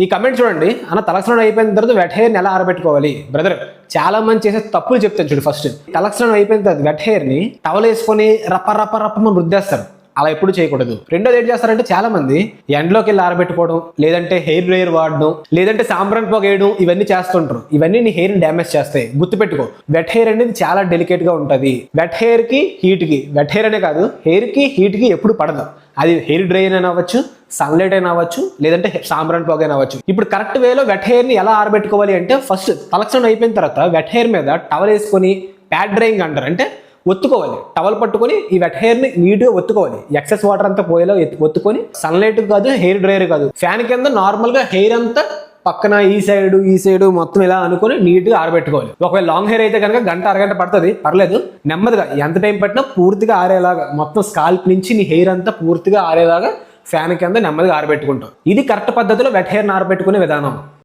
ఈ కమెంట్ చూడండి, అన్న తలస్నానం అయిపోయిన తర్వాత వెట్ హెయిర్ని ఎలా ఆరబెట్టుకోవాలి బ్రదర్. చాలా మంది చేసే తప్పులు చెప్తాను చూడు. ఫస్ట్ తలస్నానం అయిపోయిన తర్వాత వెట్ హెయిర్ని టవల్ వేసుకొని రప్ప రప్ప రప్ప మనం రుద్దేస్తారు. అలా ఎప్పుడు చేయకూడదు. రెండోది ఏం చేస్తారంటే చాలా మంది ఎండలోకి వెళ్ళి ఆరబెట్టుకోవడం, లేదంటే హెయిర్ డ్రైయర్ వాడడం, లేదంటే సాంబ్రాన్ పొగ వేయడం, ఇవన్నీ చేస్తుంటారు. ఇవన్నీ నీ హెయిర్ డ్యామేజ్ చేస్తాయి. గుర్తుపెట్టుకో, వెట్ హెయిర్ అనేది చాలా డెలికేట్ గా ఉంటుంది. వెట్ హెయిర్ కి హీట్ కి, వెట్ హెయిర్ అనే కాదు హెయిర్ కి హీట్ కి ఎప్పుడు పడదు. అది హెయిర్ డ్రైయర్ అయినా అవ్వచ్చు, సన్లైట్ అయినా అవ్వచ్చు, లేదంటే సాంబ్రాన్ పొగ అయినా అవ్వచ్చు. ఇప్పుడు కరెక్ట్ వేలో వెట్ హెయిర్ ని ఎలా ఆరబెట్టుకోవాలి అంటే, ఫస్ట్ తలక్షణం అయిపోయిన తర్వాత వెట్ హెయిర్ మీద టవల్ వేసుకొని ప్యాడ్ డ్రైయింగ్ అంటారు, అంటే ఒత్తుకోవాలి. టవల్ పట్టుకొని ఈ వెట్ హెయిర్ ని నీట్ గా ఒత్తుకోవాలి. ఎక్సెస్ వాటర్ అంతా పోయేలా ఒత్తుకొని, సన్లైట్ కాదు, హెయిర్ డ్రైయర్ కాదు, ఫ్యాన్ కింద నార్మల్ గా హెయిర్ అంతా పక్కన ఈ సైడ్ మొత్తం ఇలా అనుకుని నీట్ గా ఆరబెట్టుకోవాలి. ఒకవేళ లాంగ్ హెయిర్ అయితే కనుక గంట అరగంట పడుతుంది, పర్లేదు. నెమ్మదిగా ఎంత టైం పట్టినా పూర్తిగా ఆరేలాగా, మొత్తం స్కాల్ప్ నుంచి నీ హెయిర్ అంతా పూర్తిగా ఆరేలాగా ఫ్యాన్ కింద నెమ్మదిగా ఆరబెట్టుకుంటాం. ఇది కరెక్ట్ పద్ధతిలో వెట్ హెయిర్ ఆరబెట్టుకునే విధానం.